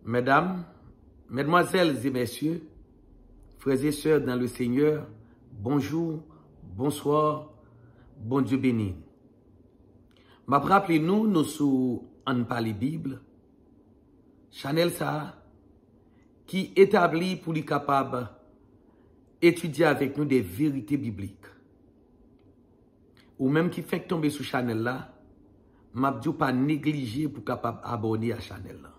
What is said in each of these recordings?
Mesdames, Mesdemoiselles et messieurs, frères et sœurs dans le Seigneur, bonjour, bonsoir, bon Dieu béni. Ma rappelez-nous, nous sommes en parler Bible, Chanel ça, qui établit pour les capables étudier avec nous des vérités bibliques. Ou même qui fait tomber sur Chanel là, m'a dit pas négliger pour capable abonner à Chanel là.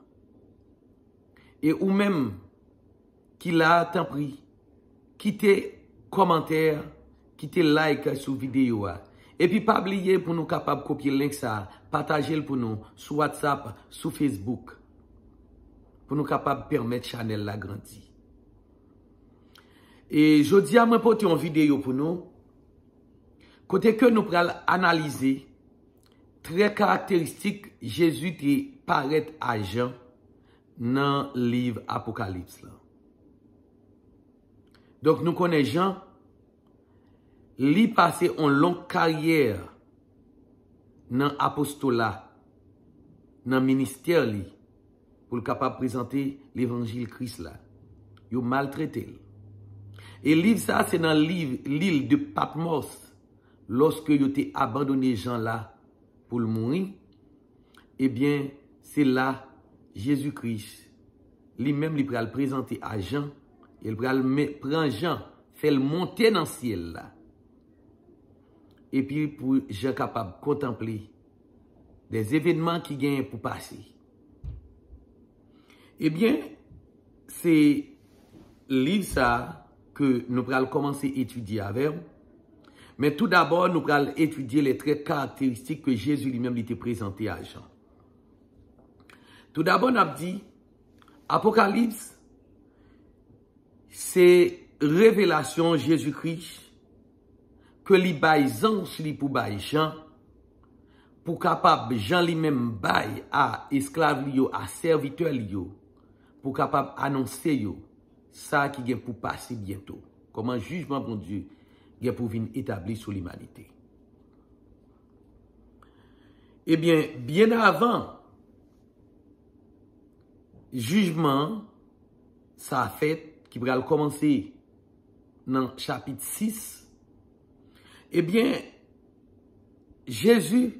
Et ou même qui l'a tant pris, quittez commentaire, quittez like sur vidéo. Et puis pas oublier pour nous capable copier le link ça, partager le pour nous sur WhatsApp, sur Facebook. Pour nous capable permettre Chanel la grandir. Et je dis à moi porter une vidéo pour nous. Côté que nous pourrons analyser très caractéristique Jésus qui paraît à Jean dans le livre Apocalypse. Donc nous connaissons Jean, lui passé une longue carrière dans l'apostolat, dans le ministère, pour le capable de présenter l'évangile Christ là. Il a maltraité. Et le livre ça, c'est dans l'île de Patmos, lorsque il a été abandonné Jean là pour le mourir. Eh bien, c'est là Jésus-Christ, lui-même, il va le présenter à Jean, il va prendre Jean, fait le monter dans le ciel là. Et puis, pour Jean capable de contempler des événements qui gagnent pour passer. Eh bien, c'est le livre ça que nous allons commencer à étudier avec. Mais tout d'abord, nous allons étudier les traits caractéristiques que Jésus lui-même était présenté à Jean. Tout d'abord, on a dit, Apocalypse, c'est révélation Jésus-Christ que li bay ange li pour bay Jean, pour capable Jean lui-même bay à esclave li yo, à serviteur li yo, pour capable annoncer yo, ça qui vient pour passer bientôt. Comme un jugement bon Dieu vient pour venir établir sur l'humanité. Eh bien avant, jugement, ça a fait, qui va commencer dans chapitre 6. Eh bien, Jésus,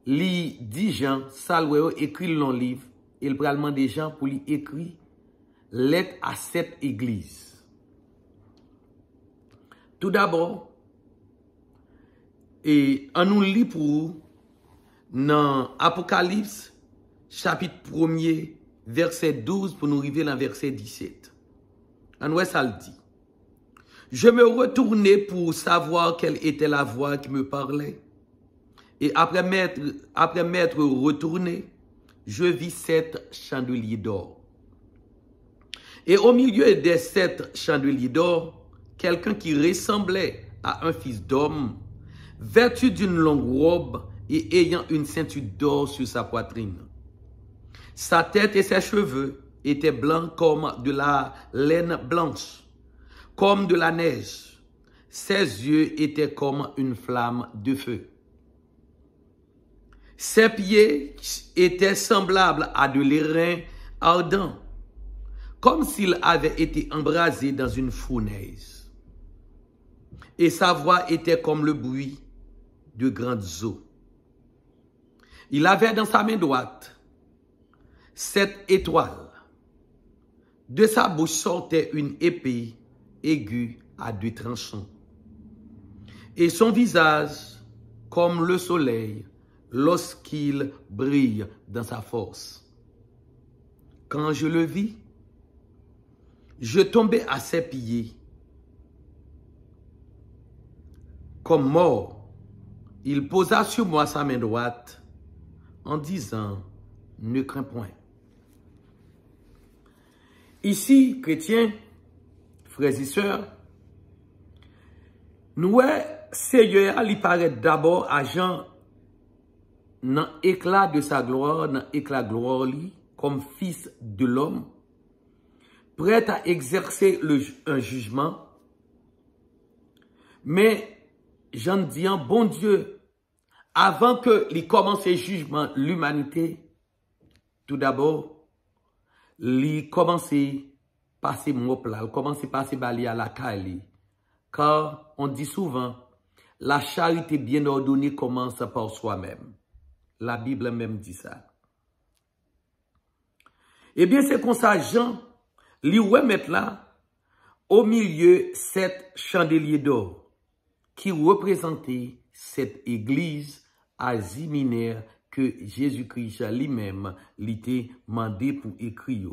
lui dit Jean, Salweo écrit le long livre, et il va demander Jean pour lui écrire lettre à 7 églises. Tout d'abord, et on nous lit pour dans Apocalypse, chapitre 1er, verset 12, pour nous arriver dans verset 17. En ouest, ça le dit. Je me retournai pour savoir quelle était la voix qui me parlait. Et après m'être retourné, je vis 7 chandeliers d'or. Et au milieu des 7 chandeliers d'or, quelqu'un qui ressemblait à un fils d'homme, vêtu d'une longue robe et ayant une ceinture d'or sur sa poitrine. Sa tête et ses cheveux étaient blancs comme de la laine blanche, comme de la neige. Ses yeux étaient comme une flamme de feu. Ses pieds étaient semblables à de l'airain ardent, comme s'il avait été embrasé dans une fournaise. Et sa voix était comme le bruit de grandes eaux. Il avait dans sa main droite 7 étoiles. De sa bouche sortait une épée aiguë à 2 tranchants. Et son visage comme le soleil lorsqu'il brille dans sa force. Quand je le vis, je tombais à ses pieds comme mort. Il posa sur moi sa main droite en disant, ne crains point. Ici, chrétiens, frères et sœurs, nous, Seigneur, il paraît d'abord à Jean dans l'éclat de sa gloire, dans l'éclat de gloire, comme fils de l'homme, prêt à exercer un jugement. Mais Jean dit, bon Dieu, avant que il commence le jugement, l'humanité, tout d'abord, li commencé passer mop là, commencé passer bali à la caille. Car on dit souvent, la charité bien ordonnée commence par soi-même. La Bible même dit ça. Eh bien, c'est comme ça, Jean, li ouais mettre là, au milieu, 7 chandeliers d'or, qui représentaient cette église aziminaire que Jésus-Christ lui-même l'était mandé pour écrire.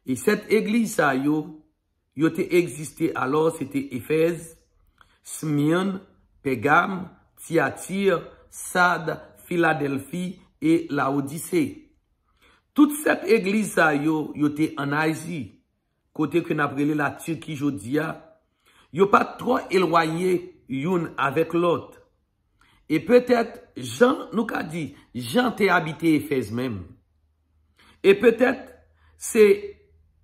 Et cette église, ça, yo existé alors, c'était Éphèse, Smyrne, Pégame, Thyatire, Sade, Philadelphie et Laodicée. Toute cette église, ça, yo était en Asie, côté que n'appelé la Turquie, jodia, yo pas trop éloigné l'une avec l'autre. Et peut-être, Jean nous a dit, Jean t'est habité Éphèse même. Et peut-être, c'est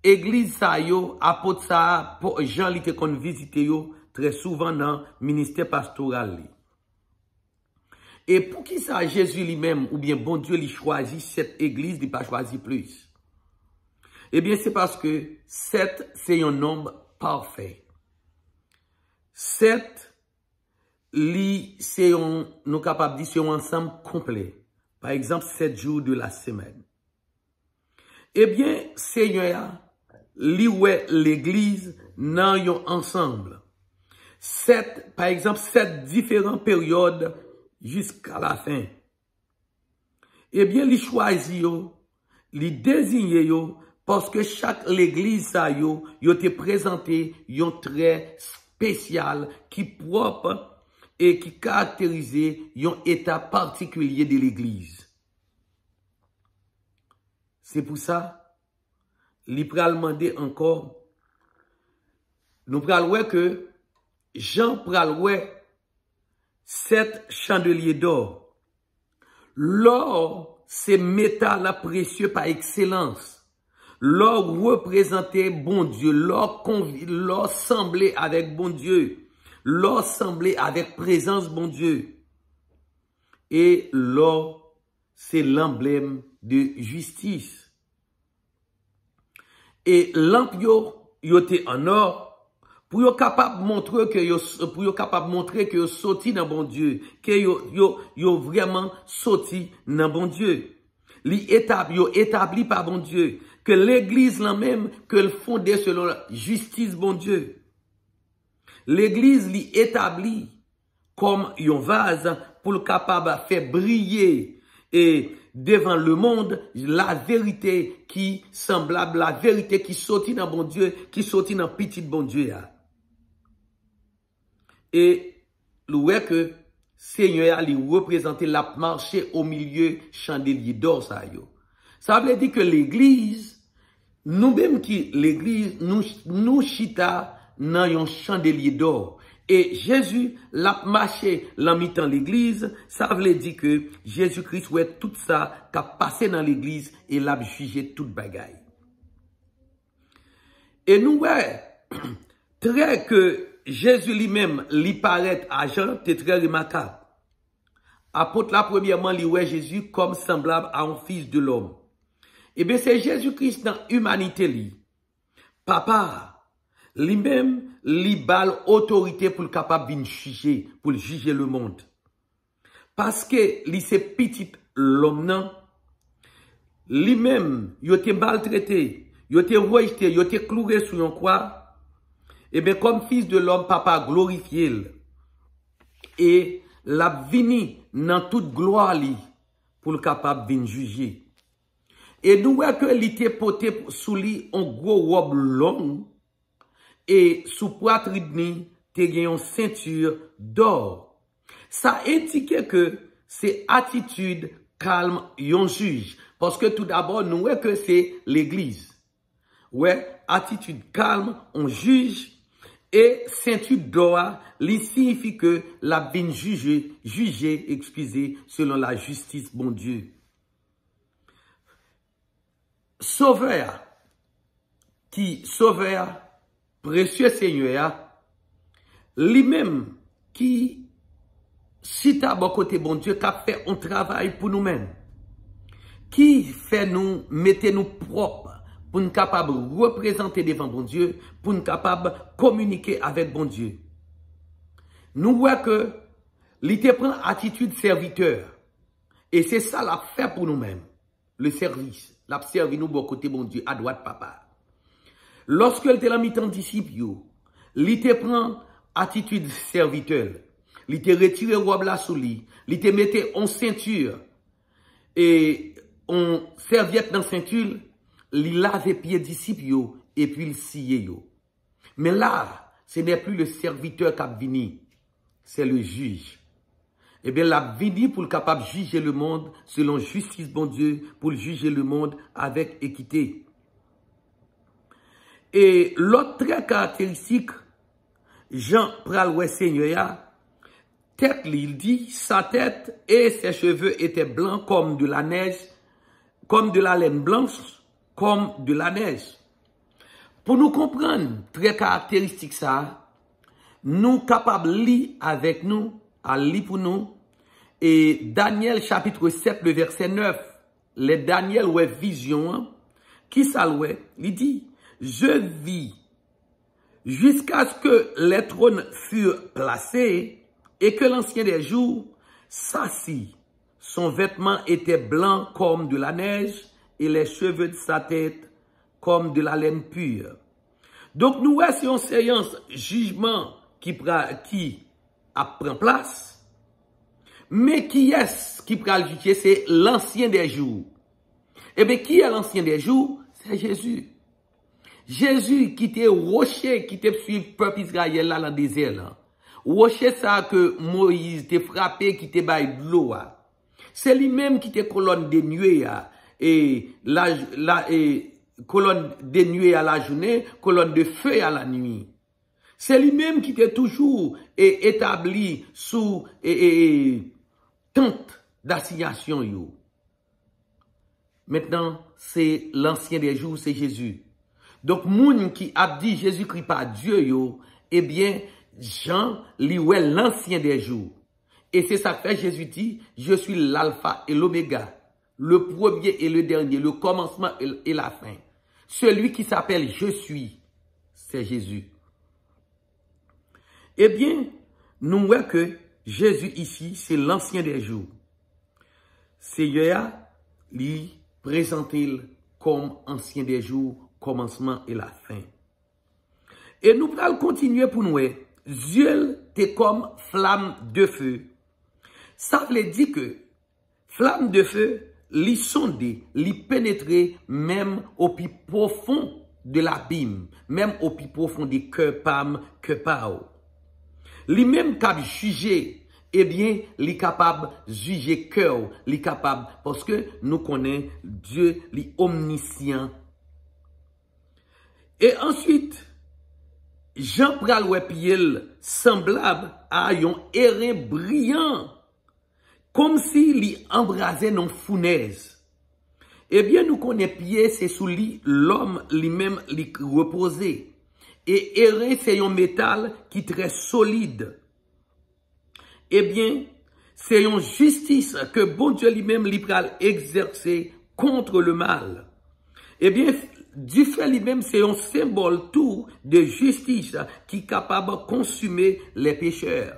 église ça yo, apôtre ça, pour Jean li te kon visite yo, très souvent dans le ministère pastoral li. Et pour qui ça, Jésus lui-même, ou bien bon Dieu, il choisit cette église, il pas choisi plus. Eh bien, c'est parce que 7, c'est un nombre parfait. 7, c'est nous capable de dire, c'est un ensemble complet. Par exemple, 7 jours de la semaine. Eh bien, Seigneur, l'église dans yon ensemble. 7, par exemple, 7 différentes périodes jusqu'à la fin. Eh bien, li choisi yo, li désigné yo, parce que chaque l'église sa yo te présenté yon trait spécial qui propre et qui caractérisait yon état particulier de l'église. C'est pour ça, li pral demander encore, nous pral ouais que Jean pral ouais 7 chandeliers d'or. L'or, c'est métal précieux par excellence. L'or représentait bon Dieu. L'or semblait avec bon Dieu. L'or semblait avec présence bon Dieu. Et l'or, c'est l'emblème de justice. Et lamp yo te en or, pour yo capable montrer que yo sorti dans bon Dieu, que yo vraiment sorti dans bon Dieu. Yo établi par bon Dieu, que l'église là même que le fondé selon la justice bon Dieu. L'église li établi comme un vase pour le capable faire briller et devant le monde la vérité qui semblable, la vérité qui sortit dans bon Dieu, qui sortit dans petit bon Dieu. Et l'oué que Seigneur lui représentait la marché au milieu chandelier d'or ça yo. Ça veut dire que l'église, nous même qui l'église, nous chita dans un chandelier d'or. Et Jésus l'a marché dans l'église, ça veut dire que Jésus-Christ ouais tout ça qui a passé dans l'église et l'a jugé toute bagaille. Et nous ouais très que Jésus lui-même lui paraît à Jean, c'est très remarquable. Apôtre là premièrement lui ouais Jésus comme semblable à un fils de l'homme. Eh bien c'est Jésus-Christ dans l'humanité lui. Papa lui-même li bal autorité pour le capable de juger, pour juger le monde. Parce que li c'est petit l'homme non, lui-même il était maltraité, il était rejeté, il était cloué sur une croix. Et bien comme fils de l'homme, papa glorifié et l'a vini dans toute gloire li pour le capable de juger. Et nous voyons que l'été porté sous lui un gros robe long et sous poitrine te gen une ceinture d'or. Ça indique que c'est attitude calme yon juge. Parce que tout d'abord, nous voyons que c'est l'église. Ouais, attitude calme, on juge. Et ceinture d'or, li signifie que la bin juger, excusez, selon la justice, bon Dieu. Sauveur, précieux Seigneur, lui-même qui, si t'as bon côté bon Dieu, qui a fait un travail pour nous-mêmes. qui fait nous, mettez nous propres pour nous capables de représenter devant bon Dieu, pour nous capables de communiquer avec bon Dieu. Nous voyons que l'ité prend attitude serviteur. Et c'est ça l'a fait pour nous-mêmes. Le service. L'a servi nous bon côté bon Dieu, à droite papa. Lorsque elle était la mi-temps disciple, l'ité prend attitude serviteur. L'ité retiré robe la sous lui. L'ité mettait en ceinture. Et on serviette dans ceinture. Il lave pieds disciples et puis il scie. Mais là, ce n'est plus le serviteur qui a venu. C'est le juge. Eh bien, la vini pour le capable de juger le monde selon justice, bon Dieu, pour juger le monde avec équité. Et l'autre trait caractéristique, Jean Praloué Seigneur, tête, il dit, sa tête et ses cheveux étaient blancs comme de la neige, comme de la laine blanche, comme de la neige. Pour nous comprendre, très caractéristique ça, nous capables de lire avec nous, à lire pour nous, et Daniel chapitre 7, le verset 9, les Daniel ouais vision, qui ça ouais, il dit, je vis jusqu'à ce que les trônes furent placés et que l'ancien des jours s'assit. Son vêtement était blanc comme de la neige et les cheveux de sa tête comme de la laine pure. Donc nous voici en séance jugement qui prend place. Mais qui est-ce qui prend le juger? C'est l'ancien des jours. Eh bien, qui est l'ancien des jours? C'est Jésus. Jésus qui était rocher, qui était suivi le peuple Israël là dans le désert. Là. Rocher ça que Moïse était frappé, qui était bail de l'eau. C'est lui-même qui était colonne de nuée. Et colonne de nuée à la journée, colonne de feu à la nuit. C'est lui-même qui était toujours établi sous tente d'assignation. Maintenant, c'est l'ancien des jours, c'est Jésus. Donc, moun qui a dit Jésus-Christ par Dieu, eh bien, Jean, lui, ouais, l'ancien des jours. Et c'est ça que fait Jésus dit, je suis l'alpha et l'oméga, le premier et le dernier, le commencement et la fin. Celui qui s'appelle je suis, c'est Jésus. Eh bien, nous voyons que Jésus ici, c'est l'ancien des jours. Seigneur, lui, présente-t-il comme ancien des jours, commencement et la fin. Et nous allons continuer pour nous. Dieu est comme flamme de feu. Ça veut dire que flamme de feu, lui sonder, lui pénétrer même au plus profond de l'abîme, même au plus profond des cœurs pam, que pao. Lui-même capable de juger, eh bien, il est capable de juger cœur, il est capable, parce que nous connaissons Dieu, il est omniscient. Et ensuite, Jean Praloué Piel semblable à un airain brillant, comme s'il embrasait nos founaises. Eh bien, nous connaissons pied, c'est sous lui, l'homme lui-même lui reposé. Et airain, c'est un métal qui est très solide. Eh bien, c'est une justice que bon Dieu lui-même lui pral exercer contre le mal. Eh bien, du fait lui-même, c'est un symbole tout de justice qui est capable de consumer les pécheurs.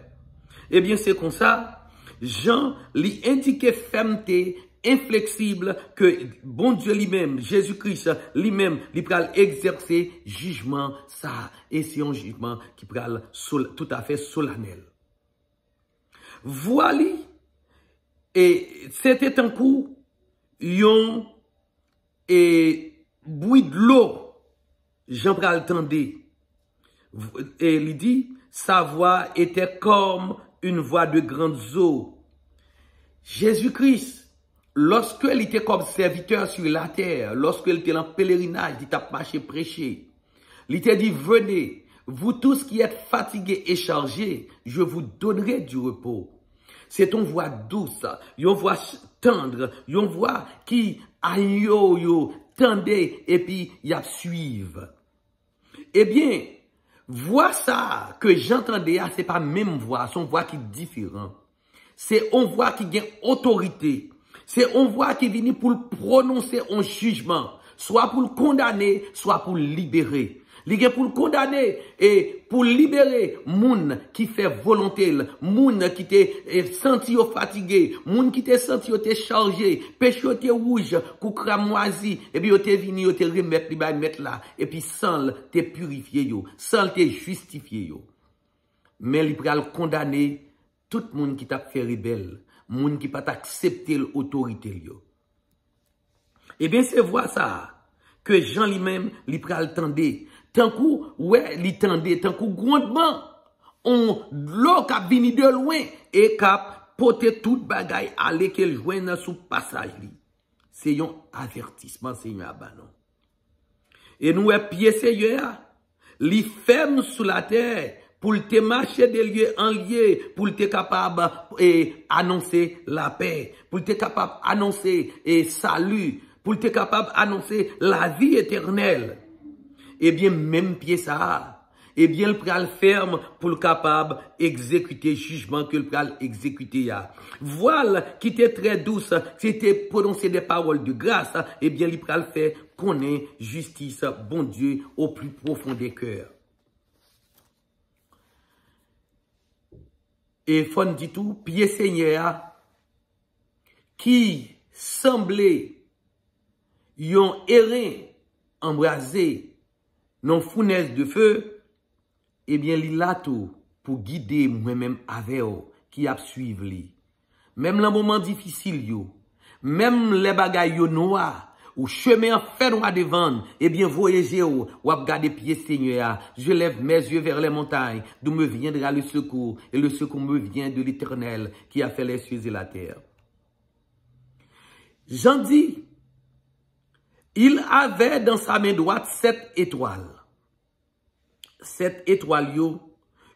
Eh bien, c'est comme ça, Jean lui indiquait fermeté, inflexible, que bon Dieu lui-même, Jésus-Christ lui-même, lui pral exercer jugement, ça, et c'est un jugement qui pral tout à fait solennel. Voilà, et c'était un coup, yon, et bruit de l'eau, Jean pral tendait, et il dit, sa voix était comme une voix de grandes eaux. Jésus-Christ, lorsqu'il était comme serviteur sur la terre, lorsqu'il était en pèlerinage, il t'a marché prêcher, il t'a dit, venez, vous tous qui êtes fatigués et chargés, je vous donnerai du repos. C'est une voix douce, une voix tendre, une voix qui tendez et puis y a suivre. Eh bien, voix ça que j'entendais, c'est pas même voix, son voix qui est différente. C'est une voix qui a autorité. C'est on voit qui vient pour prononcer un jugement, soit pour le condamner, soit pour le libérer. Il est pour le condamner et pour libérer moun qui fait volonté, moun qui te senti fatigué, moun qui te senti te chargé, péché te rouge, kou cramoisi, et puis te vini te remettre li mettre là et puis sans te purifier yo, sans te justifier yo. Mais il pral condamner tout moun qui t'a fait rebelle, moun qui pas accepter l'autorité yo. Eh bien c'est voir ça que Jean lui-même li pral tendé. Tant coup, ouais, li tendait, tant coup, grandement, on, l'eau qui vini de loin, et cap, pote tout bagay, aller qu'elle joigne sous passage li. C'est un avertissement, Seigneur, non. Et nous, pied Seigneur, li ferme sous la terre, pour te marcher de lieu en lieu, pour te capable, annoncer la paix, pour te capable, annoncer, salut, pour te capable, annoncer la vie éternelle. Eh bien, même pied ça, eh bien, le pral ferme pour le capable exécuter jugement que le pral exécuter ya. Voile qui était très douce, c'était prononcer des paroles de grâce, eh bien, le pral fait connaître justice, bon Dieu, au plus profond des cœurs. Et fon dit tout, pied Seigneur, qui semblait yon erré embrasé, non fournaise de feu, eh bien, li la tout pour guider moi-même avec eux qui a suivre li. Même dans moment difficile yo, même les bagailles yo noir, ou chemin fait noir devant, eh bien, voyager ou regarder pied Seigneur, je lève mes yeux vers les montagnes, d'où me viendra le secours, et le secours me vient de l'Éternel qui a fait les cieux et la terre. Jean dit, il avait dans sa main droite 7 étoiles. 7 étoiles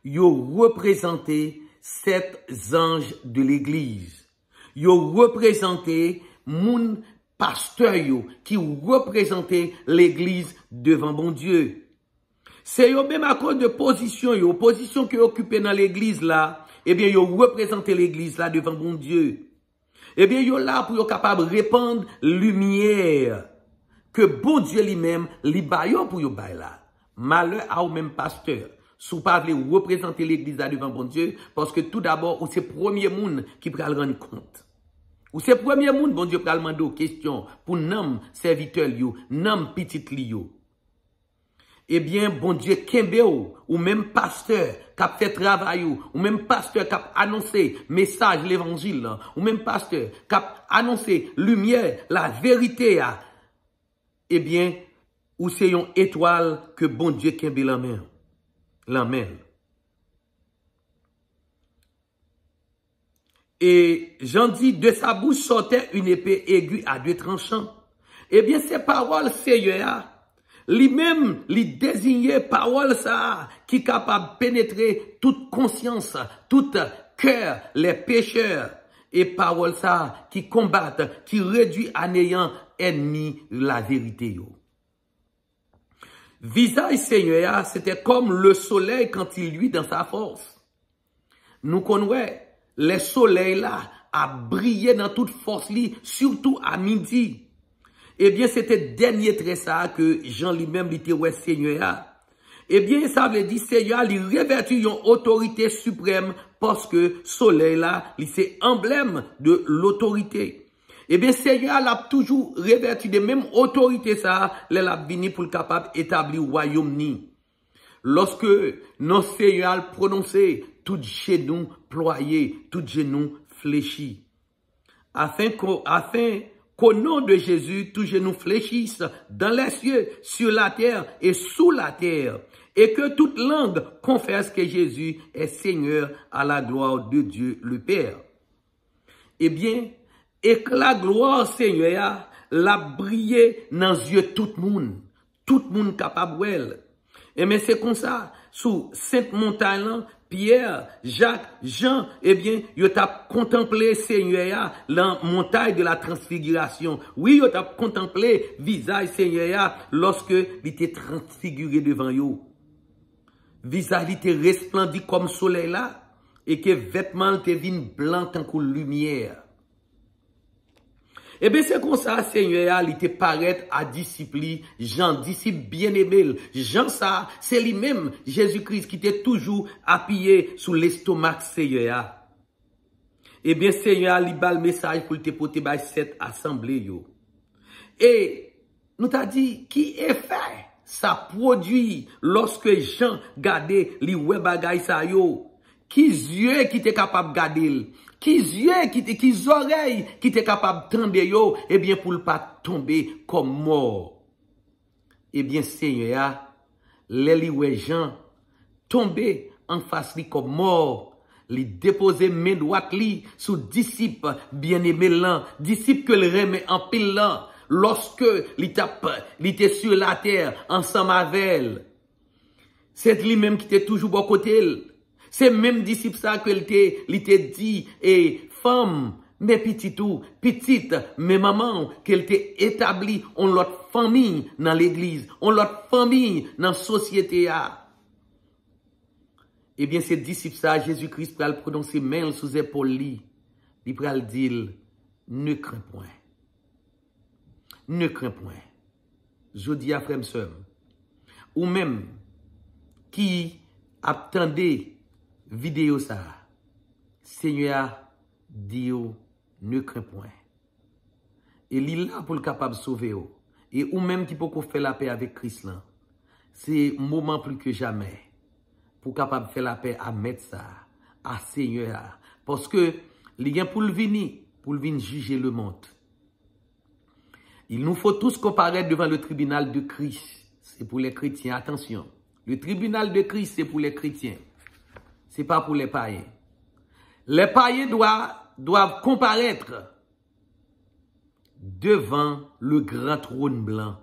yo représenté 7 anges de l'église. Yo représenté moun pasteur yo qui représentait l'église devant bon Dieu. C'est yo même à cause de position que occupé dans l'église là, eh bien yo représenté l'église là devant bon Dieu. Eh bien yo là pour yo capable répandre lumière que bon Dieu lui-même li bayon pour yo bay là. Malheur à ou même pasteur. Sous pas voulez représenter l'église là devant bon Dieu parce que tout d'abord ou c'est premier monde qui pral rendre compte. Ou c'est premier monde bon Dieu pral demander question pour nam serviteur yo, nam petit li yo. Eh bien bon Dieu kembe ou même pasteur qui a fait travail ou même pasteur qui a annoncé message l'évangile ou même pasteur qui a annoncé lumière, la vérité eh bien, ou c'est une étoile que bon Dieu kembe la main. Et Jean dit, de sa bouche sortait une épée aiguë à 2 tranchants. Eh bien, ces paroles, Seigneur, lui-même, lui désignait parole ça, qui est capable de pénétrer toute conscience, tout cœur, les pécheurs. Et parole ça, qui combattent, qui réduit à néant ennemi la vérité yo. Visage Seigneur, c'était comme le soleil quand il luit dans sa force. Nous connaissons, les soleils là, a brillé dans toute force li, surtout à midi. Eh bien, c'était dernier trait ça que Jean lui-même dit ouais Seigneur. Eh bien, ça veut dire Seigneur, il revêtit une autorité suprême parce que soleil là, c'est emblème de l'autorité. Eh bien, Seigneur l'a toujours revêtu de même autorité ça, l'a vini pour le capable d'établir le royaume ni. Lorsque nos Seigneur prononcé, tout genou ployé, tout genou fléchi. Afin qu'au nom de Jésus, tout genou fléchisse dans les cieux, sur la terre et sous la terre. Et que toute langue confesse que Jésus est Seigneur à la gloire de Dieu le Père. Eh bien, et que la gloire Seigneur l'a brillé dans les yeux tout le monde capable. Et mais c'est comme ça, sous cette montagne, Pierre, Jacques, Jean, eh bien, ils ont contemplé Seigneur la montagne de la transfiguration. Oui, ils ont contemplé visage Seigneur lorsque il était transfiguré devant eux. Visage était resplendit comme soleil là, et que vêtements étaient blancs tant que lumière. Eh bien, c'est comme ça, Seigneur, il te paraît à disciples, Jean, disciple bien-aimé. Jean, ça, c'est lui-même, Jésus-Christ, qui était toujours appuyé sous l'estomac, Seigneur. Eh bien, Seigneur, il a le message pour te porter par cette assemblée, yo. Et, nous t'a dit, qui est fait, ça produit, lorsque Jean gardait les web bagay sa yo. Qui yeux qui était capable de garder, qui yeux qui oreilles qui était capable de tomber yo, eh bien pour ne pas tomber comme mort. Eh bien Seigneur, les gens tomber en face li comme mort, li déposer main droite li sous disciple bien-aimé là, disciple que le remet en pile là, lorsque li était sur la terre ensemble avec elle. C'est lui-même qui était toujours bon côté. C'est même disciple ça que il t'a dit, et femme, mais petite, mais maman, qu'elle t'a établi en l'autre famille dans l'église, en l'autre famille dans la société. Eh bien, c'est disciple ça, Jésus-Christ pour le prononcer main sous épaule li, il pour le dire, ne crains point. Ne crains point. Je dis à frère sœur, ou même, qui attendait vidéo ça, Seigneur, Dieu, ne crains point. Et il est là pour le capable de sauver. Et ou même qui peut faire la paix avec Christ là. C'est moment plus que jamais pour capable faire la paix à mettre ça, à Seigneur. Parce que, il y a pour le venir juger le monde. Il nous faut tous comparaître devant le tribunal de Christ. C'est pour les chrétiens, attention. Le tribunal de Christ, c'est pour les chrétiens. C'est pas pour les païens. Les païens doivent comparaître devant le grand trône blanc.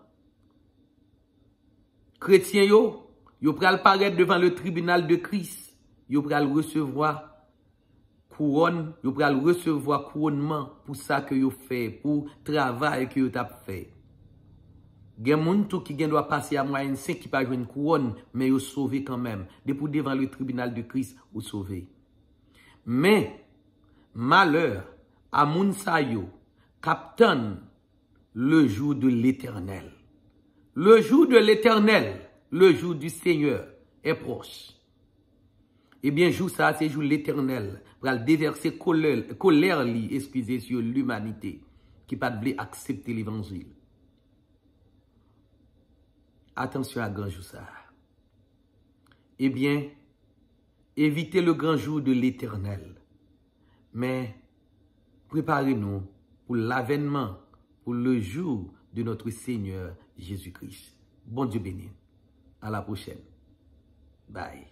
Chrétiens yo pral paraître devant le tribunal de Christ. Yo pral recevoir couronne, yo pral recevoir couronnement pour ça que yo fait, pour travail que yo t'a fait. Gen moun tout qui doit passer à moyenne 5 qui pas une couronne, mais yo sauvé quand même. Depuis devant le tribunal de Christ, ou sauvé. Mais, malheur à moun sa yo, captain le jour de l'éternel. Le jour de l'éternel, le jour du Seigneur est proche. Eh bien, jour ça, c'est jour l'éternel. Pour déverser colère li, excusez, sur l'humanité, qui pas de accepter l'évangile. Attention à grand jour ça. Eh bien, évitez le grand jour de l'éternel. Mais, préparez-nous pour l'avènement, pour le jour de notre Seigneur Jésus-Christ. Bon Dieu béni. À la prochaine. Bye.